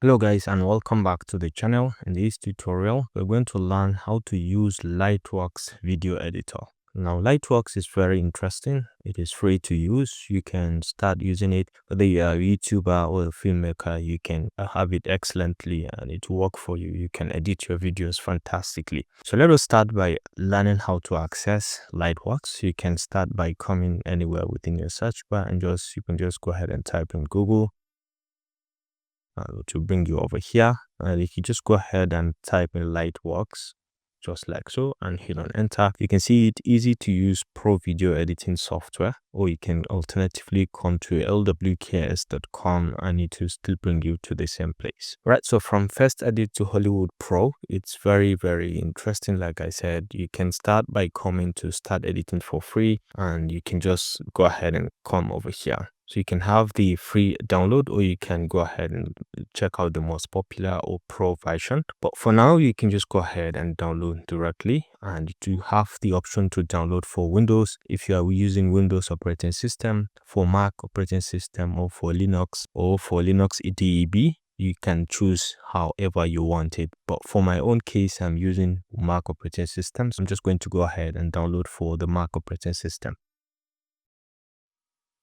Hello guys, and welcome back to the channel. In this tutorial we're going to learn how to use Lightworks video editor. Now Lightworks is very interesting. It is free to use. You can start using it whether you are a YouTuber or a filmmaker. You can have it excellently and it will work for you. You can edit your videos fantastically. So let us start by learning how to access Lightworks. You can start by coming anywhere within your search bar and you can just go ahead and type in Google to bring you over here, and if you just go ahead and type in Lightworks just like so and hit on enter, you can see it easy to use pro video editing software, or you can alternatively come to lwks.com and it will still bring you to the same place. Right, so from First Edit to Hollywood Pro, it's very interesting. Like I said, you can start by coming to start editing for free, and you can just go ahead and come over here. So you can have the free download, or you can go ahead and check out the most popular or pro version. But for now, you can just go ahead and download directly, and you have the option to download for Windows if you are using Windows operating system, for Mac operating system, or for Linux DEB. You can choose however you want it. But for my own case, I'm using Mac operating system, so I'm just going to go ahead and download for the Mac operating system.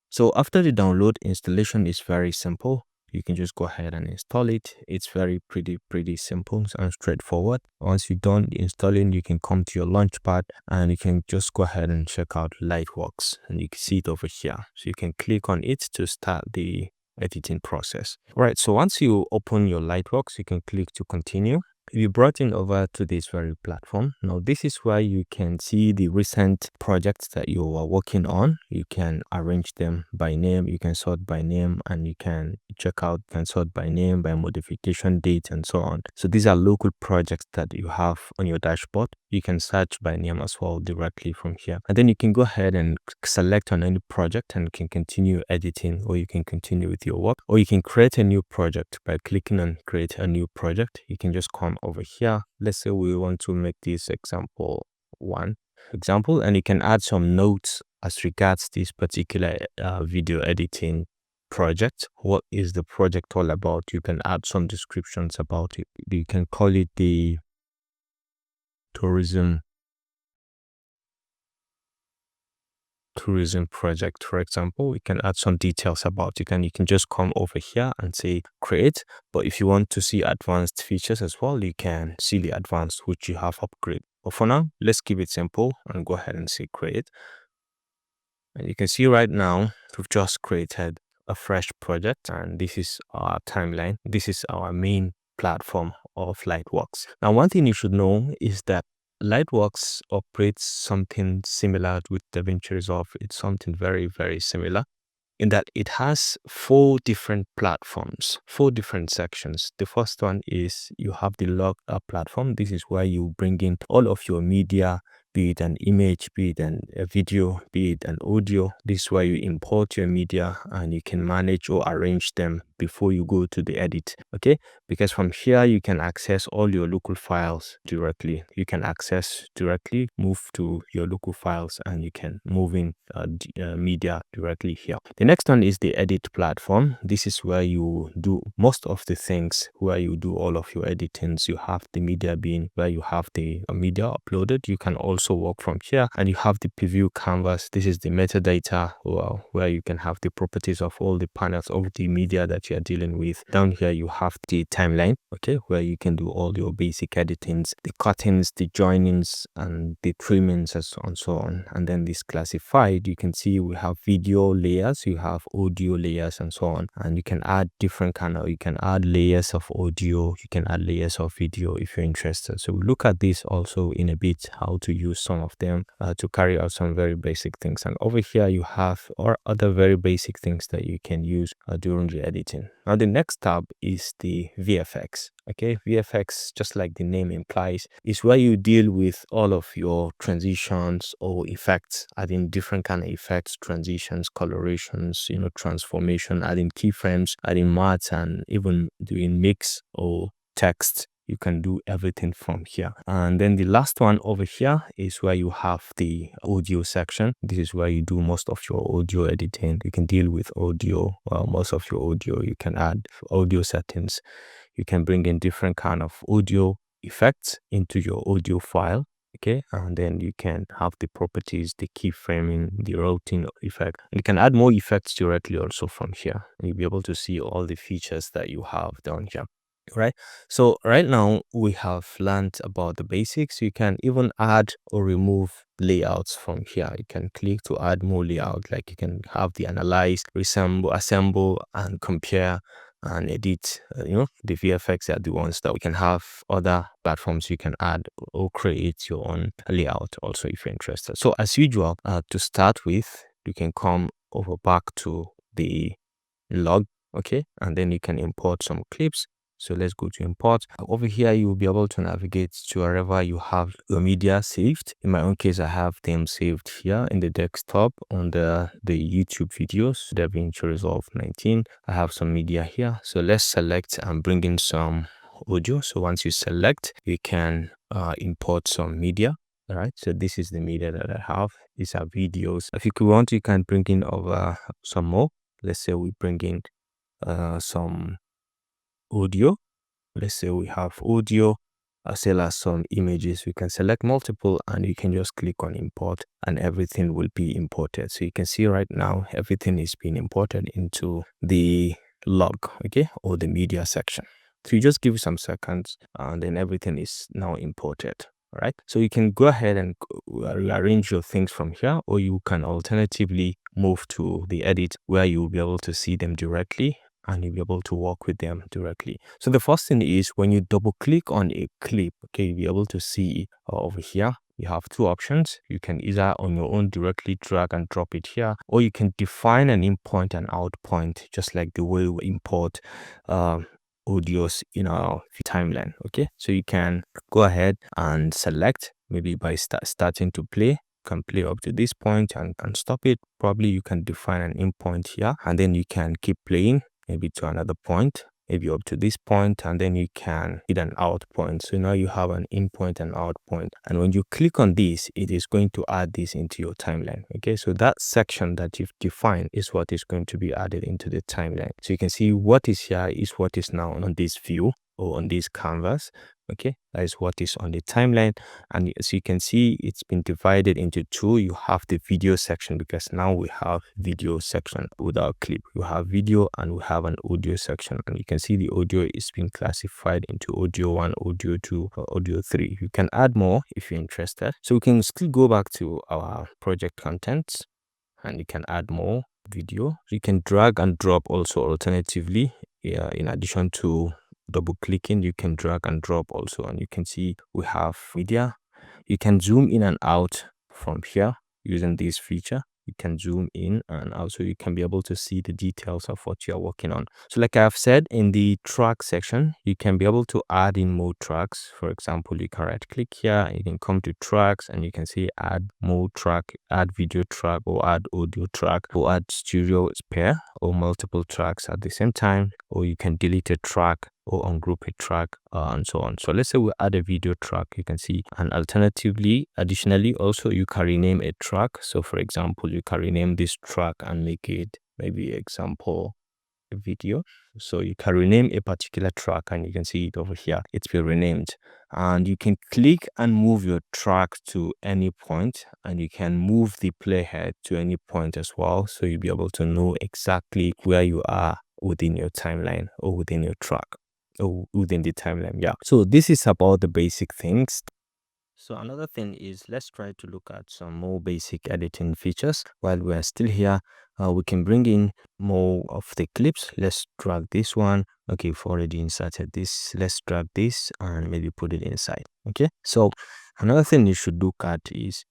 So after the download, installation is very simple. You can just go ahead and install it. It's very pretty simple and straightforward. Once you're done installing, you can come to your launchpad and you can just go ahead and check out Lightworks, and you can see it over here. So you can click on it to start the editing process. Right, so once you open your Lightworks, you can click to continue. You brought in over to this very platform. Now this is where you can see the recent projects that you are working on. You can arrange them by name, you can sort by name, and you can check out and sort by name, by modification date, and so on. So these are local projects that you have on your dashboard. You can search by name as well directly from here, and then you can go ahead and select on any project and can continue editing, or you can continue with your work, or you can create a new project by clicking on create a new project. You can just come over here. Let's say we want to make this example and you can add some notes as regards this particular video editing project. What is the project all about? You can add some descriptions about it. You can call it the tourism project, for example. We can add some details about it, and you can just come over here and say create. But if you want to see advanced features as well, you can see the advanced, which you have upgraded. But for now, let's keep it simple and go ahead and say create. And you can see right now we've just created a fresh project, and this is our timeline. This is our main platform of Lightworks. Now, one thing you should know is that Lightworks operates something similar with DaVinci Resolve. It's something very similar in that it has 4 different platforms, 4 different sections. The first one is you have the log platform. This is where you bring in all of your media, be it an image, be it a video, be it an audio. This is where you import your media and you can manage or arrange them before you go to the edit. Okay, because from here you can access all your local files directly. You can access directly, move to your local files, and you can move in media directly here. The next one is the edit platform. This is where you do most of the things, where you do all of your editings. You have the media bin where you have the media uploaded. You can also work from here, and you have the preview canvas. This is the metadata, where you can have the properties of all the panels of the media that you are dealing with. Down here you have the timeline, okay, where you can do all your basic editings, the cuttings, the joinings, and the trimmings, and so on. And then this classified, you can see we have video layers, you have audio layers, and so on. And you can add different you can add layers of audio, you can add layers of video if you're interested. So we'll look at this also in a bit, how to use some of them to carry out some very basic things. And over here you have other very basic things that you can use during the editing. Now the next tab is the VFX. Okay, VFX, just like the name implies, is where you deal with all of your transitions or effects, adding different kind of effects, transitions, colorations, transformation, adding keyframes, adding mattes, and even doing mix or text. You can do everything from here. And then the last one over here is where you have the audio section. This is where you do most of your audio editing. You can deal with audio, most of your audio. You can add audio settings. You can bring in different kind of audio effects into your audio file. Okay, and then you can have the properties, the keyframing, the routing effect. And you can add more effects directly also from here. And you'll be able to see all the features that you have down here. Right, so right now we have learned about the basics. You can even add or remove layouts from here. You can click to add more layout, like you can have the analyze, resemble, assemble, and compare and edit. The VFX are the ones that we can have. Other platforms you can add or create your own layout also if you're interested. So as usual, to start with, you can come over back to the log, okay, and then you can import some clips. So let's go to import. Over here you will be able to navigate to wherever you have your media saved. In my own case, I have them saved here in the desktop on the YouTube videos. DaVinci Resolve 19. I have some media here, so let's select and bring in some audio. So once you select, you can import some media. All right, so this is the media that I have. These are videos. If you want, you can bring in over some more. Let's say we bring in some audio. Let's say we have audio as well as some images. We can select multiple and you can just click on import and everything will be imported. So you can see right now everything is being imported into the log, okay, or the media section. So you just give it some seconds and then everything is now imported. All right, so you can go ahead and rearrange your things from here, or you can alternatively move to the edit where you will be able to see them directly and you'll be able to work with them directly. So the first thing is when you double click on a clip, okay, you'll be able to see over here you have two options. You can either on your own directly drag and drop it here, or you can define an in point and out point, just like the way we import audios in our timeline. Okay, so you can go ahead and select, maybe by starting to play. You can play up to this point and stop it. Probably you can define an in point here and then you can keep playing maybe to another point, maybe up to this point, and then you can hit an out point. So now you have an in point and out point, and when you click on this, it is going to add this into your timeline. Okay, so that section that you've defined is what is going to be added into the timeline. So you can see what is here is what is now on this view or on this canvas. Okay, that is what is on the timeline, and as you can see, it's been divided into two. You have the video section, because now we have video section without clip. You have video and we have an audio section, and you can see the audio is being classified into audio 1, audio 2, or audio 3. You can add more if you're interested. So we can still go back to our project contents and you can add more video. You can drag and drop also alternatively. In addition to double clicking, you can drag and drop also, and you can see we have media. You can zoom in and out from here using this feature. You can zoom in and out, so you can be able to see the details of what you're working on. So like I've said, in the track section, you can be able to add in more tracks. For example, you can right click here, you can come to tracks and you can see add more track, add video track, or add audio track, or add stereo pair or multiple tracks at the same time, or you can delete a track or ungroup a track and so on. So let's say we add a video track, you can see, and alternatively, additionally, also you can rename a track. So for example, you can rename this track and make it maybe example video. So you can rename a particular track and you can see it over here, it's been renamed. And you can click and move your track to any point, and you can move the playhead to any point as well, so you'll be able to know exactly where you are within your timeline or within your track or within the timeline. Yeah, so this is about the basic things. So another thing is, let's try to look at some more basic editing features. While we're still here, we can bring in more of the clips. Let's drag this one. Okay, we've already inserted this. Let's drag this and maybe put it inside. Okay, so another thing you should look at is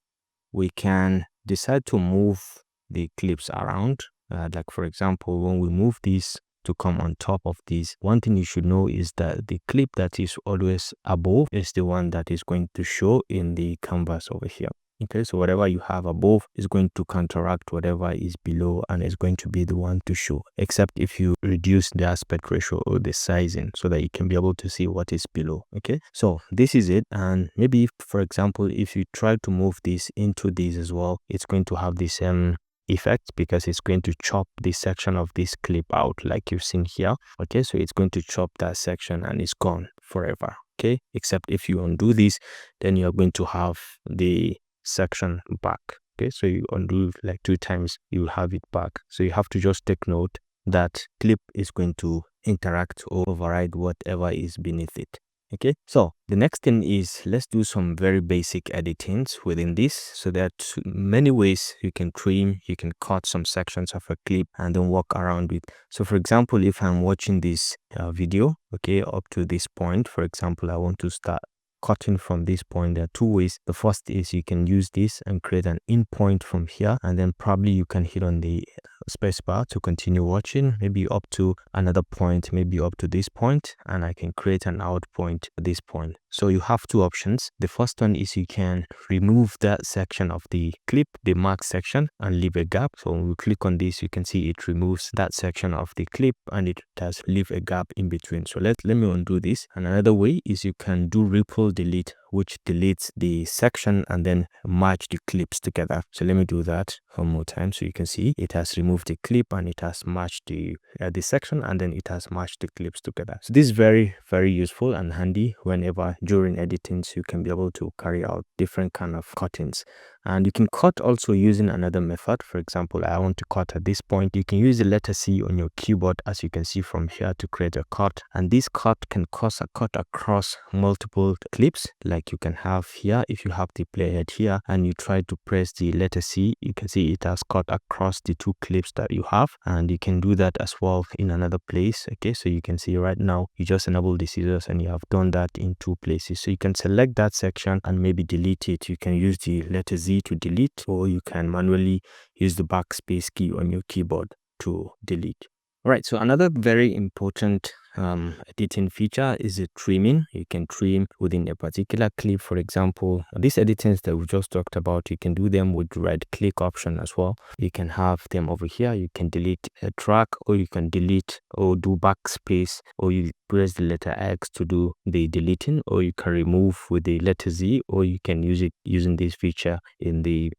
we can decide to move the clips around. Like for example, when we move this to come on top of this, one thing you should know is that the clip that is always above is the one that is going to show in the canvas over here. Okay, so whatever you have above is going to counteract whatever is below and is going to be the one to show, except if you reduce the aspect ratio or the sizing so that you can be able to see what is below. Okay, so this is it. And maybe if, for example, if you try to move this into this as well, it's going to have the same effect because it's going to chop this section of this clip out like you've seen here. Okay, so it's going to chop that section and it's gone forever. Okay, except if you undo this, then you're going to have the section back. Okay, so you undo like 2 times, you will have it back. So you have to just take note that clip is going to interact or override whatever is beneath it. Okay, so the next thing is, let's do some very basic editings within this. So there are many ways you can trim, you can cut some sections of a clip and then walk around with. So for example, if I'm watching this video, okay, up to this point, for example, I want to start cutting from this point. There are 2 ways. The first is you can use this and create an in point from here, and then probably you can hit on the spacebar to continue watching, maybe up to another point, maybe up to this point, and I can create an out point at this point. So you have 2 options. The first one is you can remove that section of the clip, the mark section, and leave a gap. So when we click on this, you can see it removes that section of the clip and it does leave a gap in between. So let me undo this. And another way is you can do ripple delete, which deletes the section and then merge the clips together. So let me do that one more time. So you can see it has removed the clip and it has matched the section, and then it has matched the clips together. So this is very, very useful and handy whenever during editing, so you can be able to carry out different kind of cuttings. And you can cut also using another method. For example, I want to cut at this point. You can use the letter C on your keyboard, as you can see from here, to create a cut. And this cut can cause a cut across multiple clips, like you can have here. If you have the playhead here and you try to press the letter C, you can see it has cut across the 2 clips that you have. And you can do that as well in another place. Okay, so you can see right now, you just enable the scissors and you have done that in 2 places. So you can select that section and maybe delete it. You can use the letter Z to delete, or you can manually use the backspace key on your keyboard to delete. All right, so another very important editing feature is the trimming. You can trim within a particular clip. For example, these editings that we just talked about, you can do them with the right click option as well. You can have them over here. You can delete a track, or you can delete or do backspace, or you press the letter X to do the deleting, or you can remove with the letter Z, or you can use it using this feature in the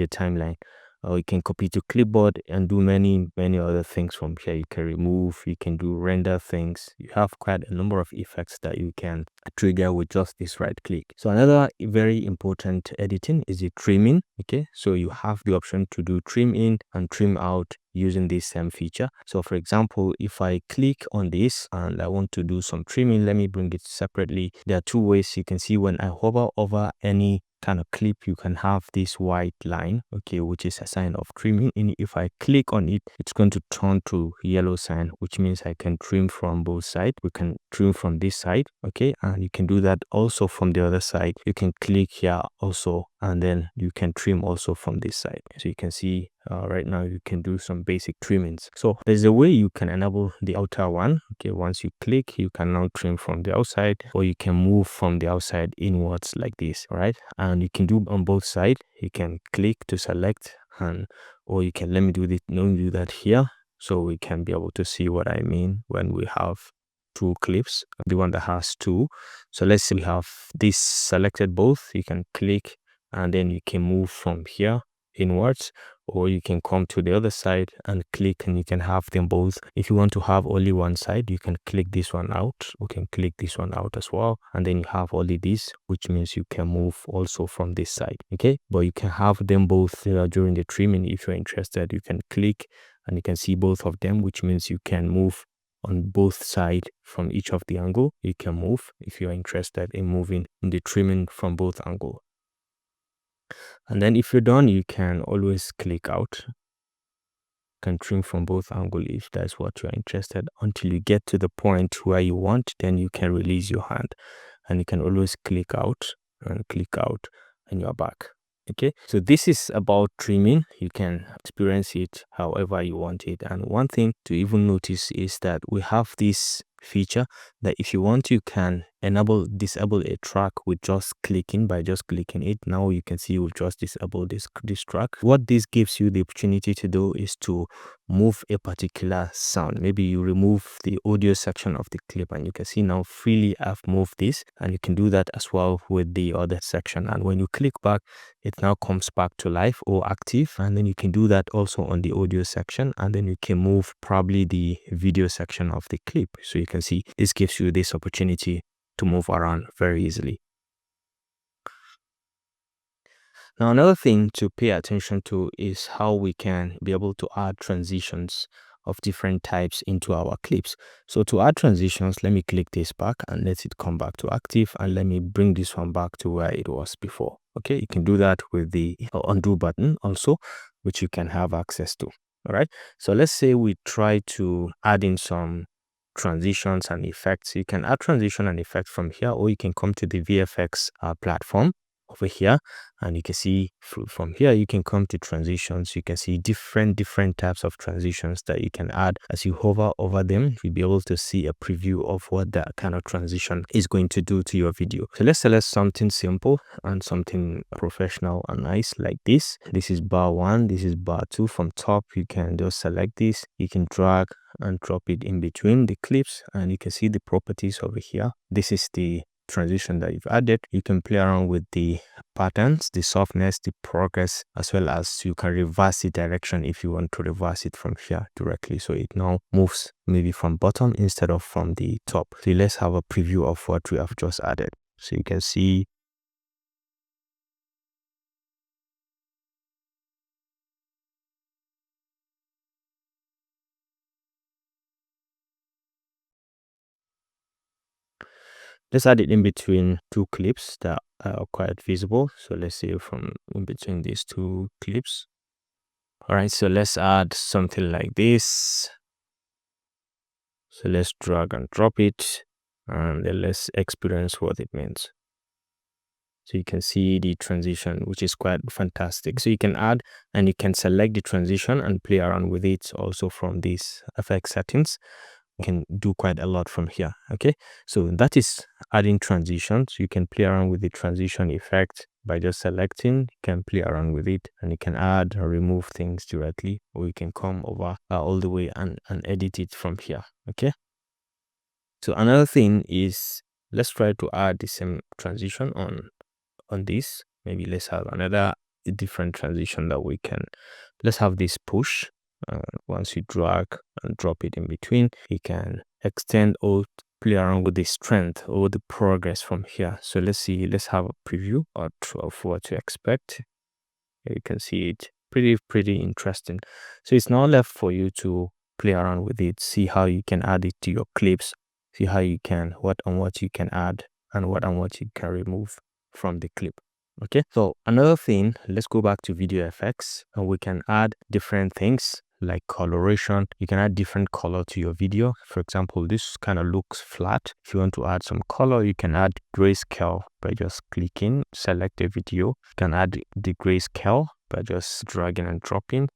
timeline. Or you can copy to clipboard and do many other things from here. You can remove, you can do render things. You have quite a number of effects that you can trigger with just this right click. So another very important editing is the trimming. Okay, so you have the option to do trim in and trim out using this same feature. So for example, if I click on this and I want to do some trimming, let me bring it separately. There are 2 ways. You can see when I hover over any kind of clip, you can have this white line, okay, which is a sign of trimming. And if I click on it, it's going to turn to yellow sign, which means I can trim from both sides. We can trim from this side, okay, and you can do that also from the other side. You can click here also, and then you can trim also from this side. So you can see right now you can do some basic trimmings. So there's a way you can enable the outer one. Okay, once you click, you can now trim from the outside, or you can move from the outside inwards like this. All right, and you can do on both sides. You can click to select, and or you can, let me do that here, so we can be able to see what I mean when we have 2 clips, the one that has 2. So let's say we have this selected both. You can click and then you can move from here inwards, or you can come to the other side and click and you can have them both. If you want to have only one side, you can click this one out. We can click this one out as well, and then you have only this, which means you can move also from this side. Okay, but you can have them both during the trimming. If you're interested, you can click and you can see both of them, which means you can move on both sides from each of the angle. You can move if you're interested in moving in the trimming from both angles. And then if you're done, you can always click out. You can trim from both angles if that's what you're interested, until you get to the point where you want. Then you can release your hand and you can always click out and you're back. Okay, so this is about trimming. You can experience it however you want it. And one thing to even notice is that we have this feature that if you want, you can disable a track with just clicking. By just clicking it, now you can see we've just disabled this track. What this gives you the opportunity to do is to move a particular sound. Maybe you remove the audio section of the clip, and you can see now freely I've moved this, and you can do that as well with the other section. And when you click back, it now comes back to life or active, and then you can do that also on the audio section, and then you can move probably the video section of the clip. So you can see this gives you this opportunity to move around very easily. Now, another thing to pay attention to is how we can be able to add transitions of different types into our clips. So to add transitions, let me click this back and let it come back to active, and let me bring this one back to where it was before. Okay, you can do that with the undo button also, which you can have access to. All right, so let's say we try to add in some transitions and effects. You can add transition and effect from here, or you can come to the VFX platform over here, and you can see from here you can come to transitions. You can see different types of transitions that you can add. As you hover over them, you'll be able to see a preview of what that kind of transition is going to do to your video. So let's select something simple and something professional and nice like this. This is bar 1, this is bar 2. From top, you can just select this, you can drag and drop it in between the clips, and you can see the properties over here. This is the transition that you've added. You can play around with the patterns, the softness, the progress, as well as you can reverse the direction if you want to reverse it from here directly, so it now moves maybe from bottom instead of from the top. So let's have a preview of what we have just added. So you can see let's add it in between two clips that are quite visible. So let's say from in between these two clips. All right, so let's add something like this. So let's drag and drop it, and then let's experience what it means. So you can see the transition, which is quite fantastic. So you can add and you can select the transition and play around with it also from these effect settings. You can do quite a lot from here. Okay, so that is adding transitions. You can play around with the transition effect by just selecting. You can play around with it, and you can add or remove things directly, or you can come over all the way and edit it from here. Okay, so another thing is, let's try to add the same transition on this. Maybe let's have another different transition that we can. Let's have this push. Once you drag and drop it in between, you can extend or play around with the strength or the progress from here. So let's see, let's have a preview of what to expect. You can see it pretty interesting. So it's now left for you to play around with it, see how you can add it to your clips, see how you can what you can add and what you can remove from the clip. Okay, so another thing, let's go back to video effects, and we can add different things like coloration. You can add different color to your video. For example, this kind of looks flat. If you want to add some color, you can add grayscale by just clicking, select a video. You can add the grayscale by just dragging and dropping. You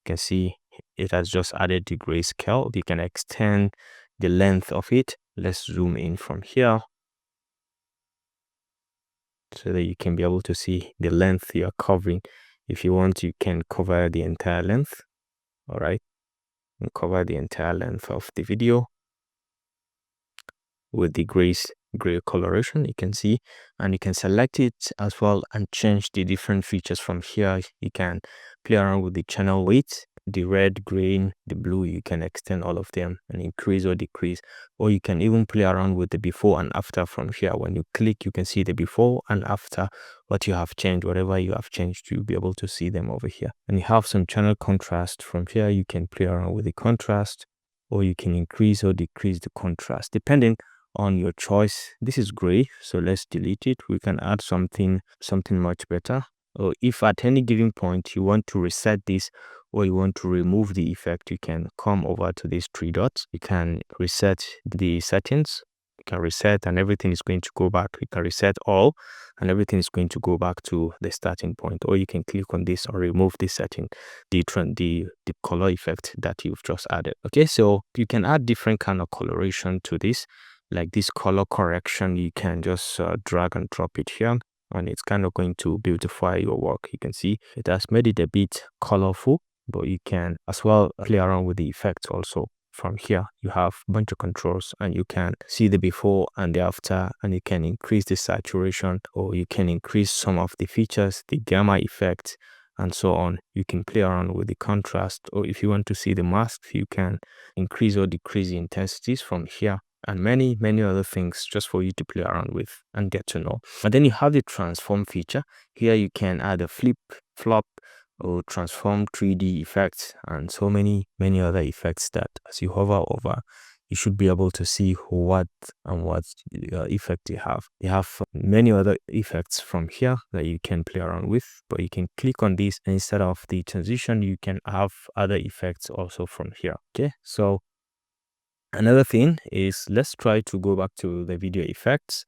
can see it has just added the grayscale. You can extend the length of it. Let's zoom in from here so that you can be able to see the length you're covering. If you want, you can cover the entire length. All right, and cover the entire length of the video with the gray coloration, you can see, and you can select it as well and change the different features from here. You can play around with the channel weight, the red, green, the blue. You can extend all of them and increase or decrease, or you can even play around with the before and after from here. When you click, you can see the before and after, what you have changed, whatever you have changed, you'll be able to see them over here. And you have some channel contrast from here. You can play around with the contrast, or you can increase or decrease the contrast depending on your choice. This is gray, so let's delete it. We can add something much better. Or if at any given point you want to reset this or you want to remove the effect, you can come over to these three dots. You can reset the settings. You can reset and everything is going to go back. You can reset all and everything is going to go back to the starting point. Or you can click on this or remove this setting, the color effect that you've just added. Okay, so you can add different kind of coloration to this. like this color correction, you can just drag and drop it here, and it's kind of going to beautify your work. You can see it has made it a bit colorful, but you can as well play around with the effects also. From here, you have a bunch of controls, and you can see the before and the after, and you can increase the saturation, or you can increase some of the features, the gamma effect, and so on. You can play around with the contrast, or if you want to see the masks, you can increase or decrease the intensities from here, and many other things just for you to play around with and get to know. And then you have the transform feature. Here you can add a flip, flop, or transform 3D effects, and so many other effects that as you hover over, you should be able to see what effect you have. You have many other effects from here that you can play around with, but you can click on this, and instead of the transition, you can have other effects also from here. Okay, so another thing is, let's try to go back to the video effects,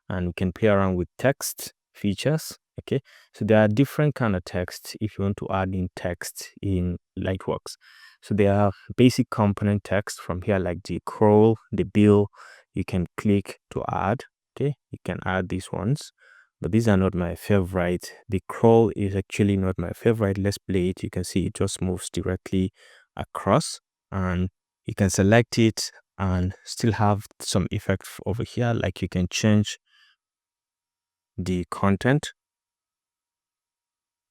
and we can play around with text features. Okay, so there are different kind of text if you want to add in text in Lightworks. So there are basic component text from here, like the scroll, the bill. You can click to add. Okay, you can add these ones, but these are not my favorite. The scroll is actually not my favorite. Let's play it. You can see it just moves directly across, and you can select it and still have some effect over here, like you can change the content,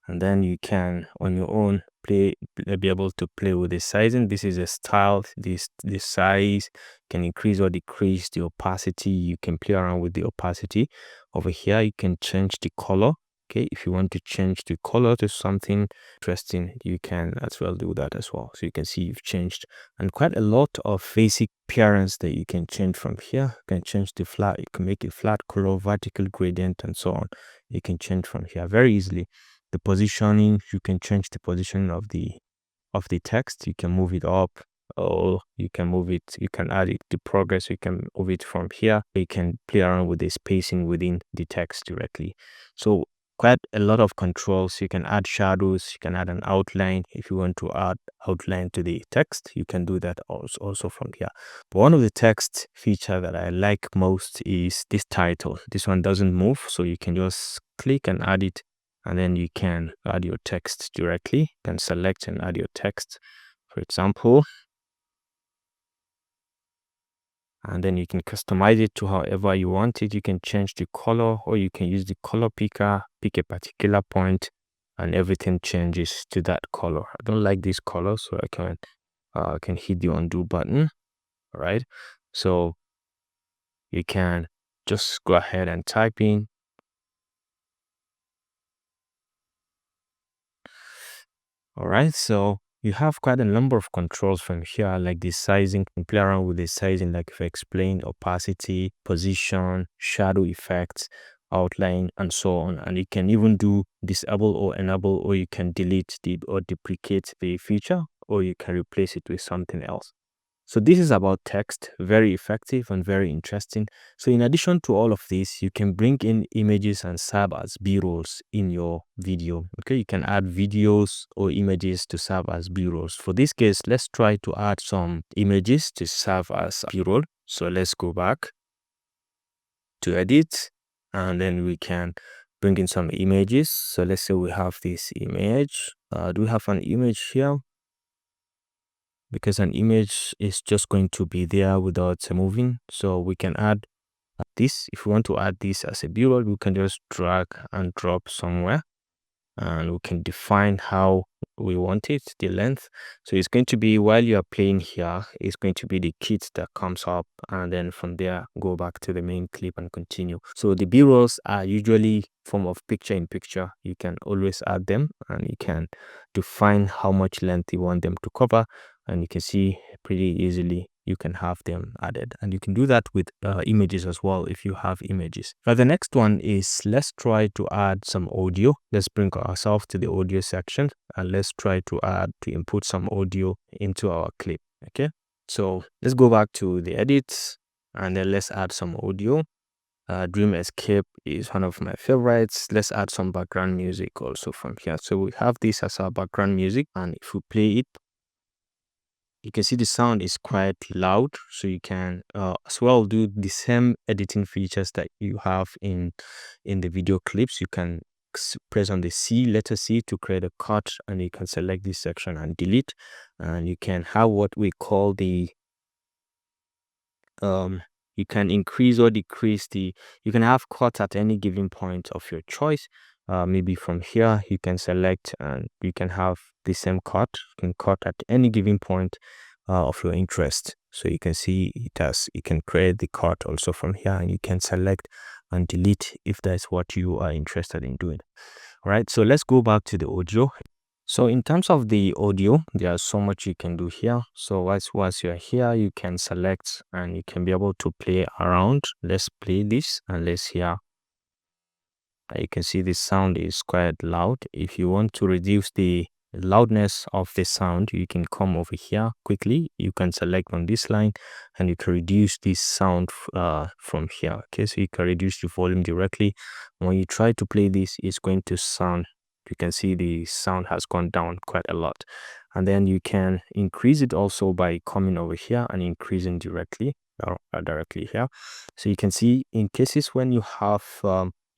and then you can on your own be able to play with the sizing. This is a style. This size can increase or decrease the opacity. You can play around with the opacity. Over here you can change the color. Okay, if you want to change the color to something interesting, you can as well do that as well. So you can see you've changed, and quite a lot of basic appearance that you can change from here. You can change the flat, you can make it flat color, vertical gradient, and so on. You can change from here very easily. The positioning, you can change the positioning of the text. You can move it up, or you can move it, you can add it to progress. You can move it from here. You can play around with the spacing within the text directly. So quite a lot of controls. You can add shadows, you can add an outline. If you want to add outline to the text, you can do that also from here. But one of the text feature that I like most is this title. This one doesn't move, so you can just click and add it, and then you can add your text directly. You can select and add your text, for example, and then you can customize it to however you want it. You can change the color, or you can use the color picker, pick a particular point, and everything changes to that color. I don't like this color, so I can hit the undo button. All right, so you can just go ahead and type in. All right, so you have quite a number of controls from here, like the sizing. You can play around with the sizing, like if I explained, opacity, position, shadow effects, outline, and so on. And you can even do disable or enable, or you can delete or duplicate the feature, or you can replace it with something else. So this is about text, very effective and very interesting. So in addition to all of this, you can bring in images and serve as B-rolls in your video. Okay, you can add videos or images to serve as B-rolls. For this case, let's try to add some images to serve as B-roll. So let's go back to edit, and then we can bring in some images. So let's say we have this image. Do we have an image here? Because an image is just going to be there without moving. So we can add this. If we want to add this as a B-roll, we can just drag and drop somewhere, and we can define how we want it, the length. So it's going to be, while you are playing here, it's going to be the kit that comes up, and then from there go back to the main clip and continue. So the B-rolls are usually form of picture in picture. You can always add them, and you can define how much length you want them to cover, and you can see pretty easily you can have them added. And you can do that with images as well if you have images. Now the next one is, let's try to add some audio. Let's bring ourselves to the audio section, and let's try to input some audio into our clip. Okay, so let's go back to the edit, and then let's add some audio. Dream Escape is one of my favorites. Let's add some background music also from here. So we have this as our background music, and if we play it, you can see the sound is quite loud, so you can as well do the same editing features that you have in the video clips. You can press on the C, letter C, to create a cut, and you can select this section and delete, and you can have what we call the you can increase or decrease the, you can have cuts at any given point of your choice. Maybe from here you can select and you can have the same cut. You can cut at any given point of your interest. So you can see it has, you can create the cut also from here, and you can select and delete if that's what you are interested in doing. All right, so let's go back to the audio. So in terms of the audio, there's so much you can do here. So once you're here, you can select and you can be able to play around. Let's play this and let's hear. You can see the sound is quite loud. If you want to reduce the loudness of the sound, you can come over here quickly. You can select on this line and you can reduce this sound from here. Okay, so you can reduce the volume directly. When you try to play this, it's going to sound, you can see the sound has gone down quite a lot. And then you can increase it also by coming over here and increasing directly here. So you can see in cases when you have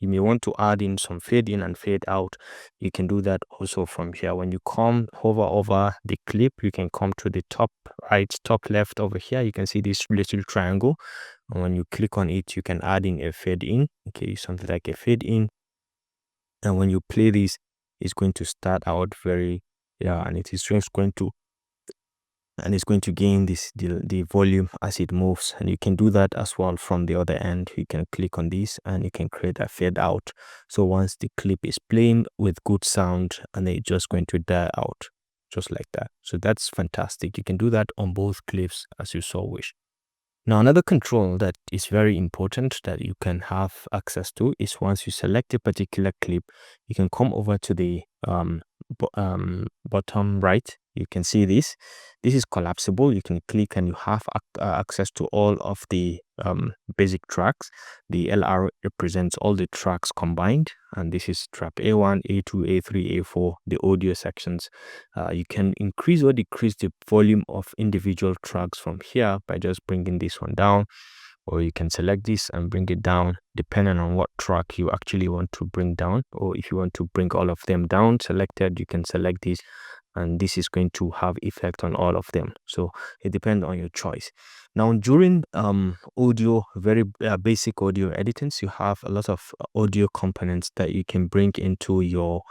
you may want to add in some fade in and fade out. You can do that also from here. When you hover over the clip, you can come to the top right, top left over here. You can see this little triangle. And when you click on it, you can add in a fade in. Okay, something like a fade in. And when you play this, it's going to start out very, and it is just going to, and it's going to gain the volume as it moves. And you can do that as well from the other end. You can click on this and you can create a fade out. So once the clip is playing with good sound, and it's just going to die out just like that. So that's fantastic. You can do that on both clips as you so wish. Now, another control that is very important that you can have access to is once you select a particular clip, you can come over to the bottom right. You can see this. This is collapsible. You can click and you have access to all of the basic tracks. The LR represents all the tracks combined, and this is track A1, A2, A3, A4, the audio sections. You can increase or decrease the volume of individual tracks from here by just bringing this one down, or you can select this and bring it down depending on what track you actually want to bring down. Or if you want to bring all of them down selected, you can select this, and this is going to have effect on all of them. So it depends on your choice. Now, during audio, very basic audio editings, you have a lot of audio components that you can bring into your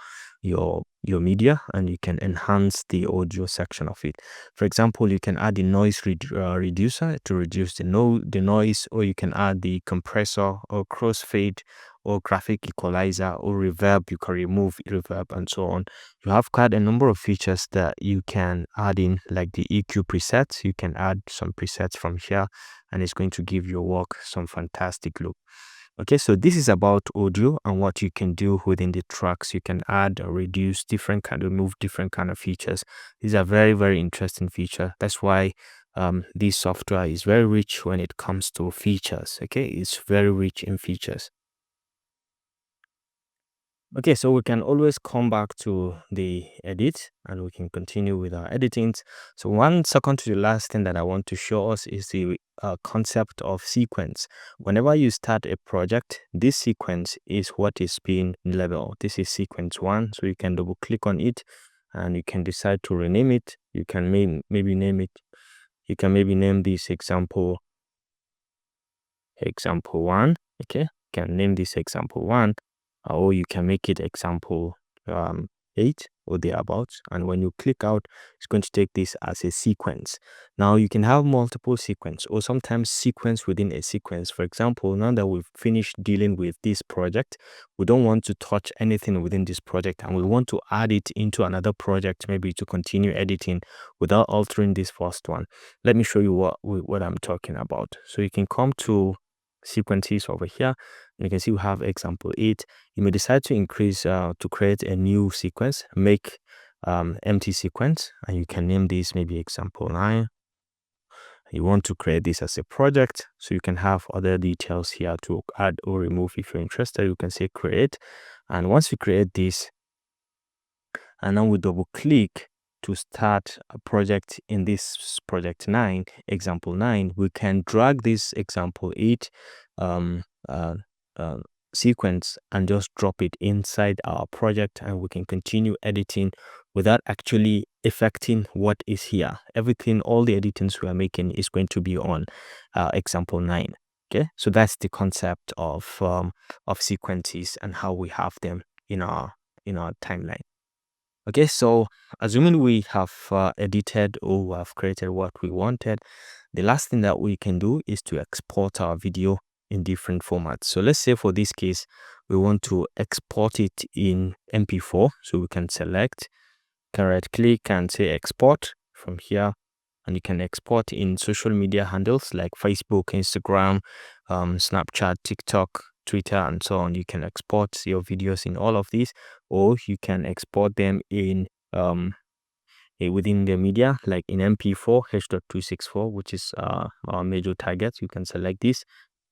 media, and you can enhance the audio section of it. For example, you can add the noise reducer to reduce the noise, or you can add the compressor or crossfade or graphic equalizer or reverb. You can remove reverb and so on. You have quite a number of features that you can add in, like the EQ presets. You can add some presets from here, and it's going to give your work some fantastic look. Okay, so this is about audio and what you can do within the tracks. You can add or reduce different kind of, remove different kind of features. These are very, very interesting features. That's why this software is very rich when it comes to features. Okay, it's very rich in features. Okay, so we can always come back to the edit and we can continue with our editing. So one second to the last thing that I want to show us is the concept of sequence. Whenever you start a project, this sequence is what is being labeled. This is sequence 1, so you can double click on it and you can decide to rename it. You can maybe name it, you can maybe name this example 1. Okay, you can name this example 1, or you can make it example 8 or thereabouts. And when you click out, it's going to take this as a sequence. Now you can have multiple sequence or sometimes sequence within a sequence. For example, now that we've finished dealing with this project, we don't want to touch anything within this project and we want to add it into another project, maybe to continue editing without altering this first one. Let me show you what I'm talking about. So you can come to sequences over here. You can see we have example 8. You may decide to increase to create a new sequence, make empty sequence, and you can name this maybe example 9. You want to create this as a project, so you can have other details here to add or remove. If you're interested, you can say create, and once you create this and now we double click, to start a project in this project 9, example 9, we can drag this example 8 um, uh, uh, sequence and just drop it inside our project, and we can continue editing without actually affecting what is here. Everything, all the editings we are making is going to be on example 9. Okay, so that's the concept of sequences and how we have them in our timeline. Okay, so assuming we have edited or we have created what we wanted, the last thing that we can do is to export our video in different formats. So let's say for this case, we want to export it in MP4. So we can select, can right click and say export from here, and you can export in social media handles like Facebook, Instagram, Snapchat, TikTok, Twitter, and so on. You can export your videos in all of these, or you can export them in within the media, like in MP4 H.264, which is our major target. You can select this,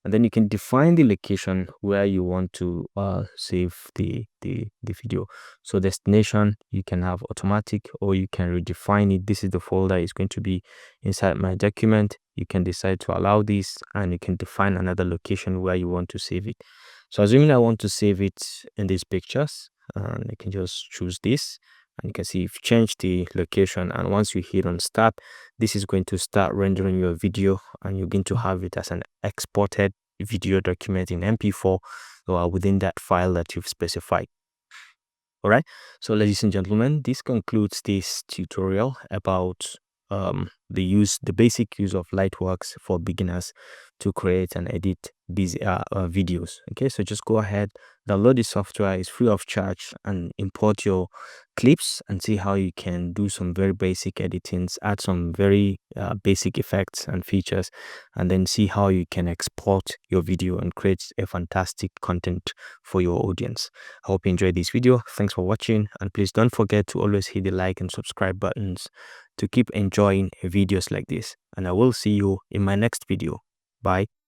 and then you can define the location where you want to save the video. So destination, you can have automatic, or you can redefine it. This is the folder is going to be inside my document. You can decide to allow this, and you can define another location where you want to save it. So assuming I want to save it in these pictures, and I can just choose this, and you can see you've changed the location, and once you hit on start, this is going to start rendering your video, and you're going to have it as an exported video document in MP4 or within that file that you've specified. All right, so ladies and gentlemen, this concludes this tutorial about the basic use of Lightworks for beginners to create and edit these videos. Okay, so just go ahead, download the software, it's free of charge, and import your clips and see how you can do some very basic editings, add some very basic effects and features, and then see how you can export your video and create a fantastic content for your audience. I hope you enjoyed this video. Thanks for watching, and please don't forget to always hit the like and subscribe buttons to keep enjoying videos like this, and I will see you in my next video. Bye.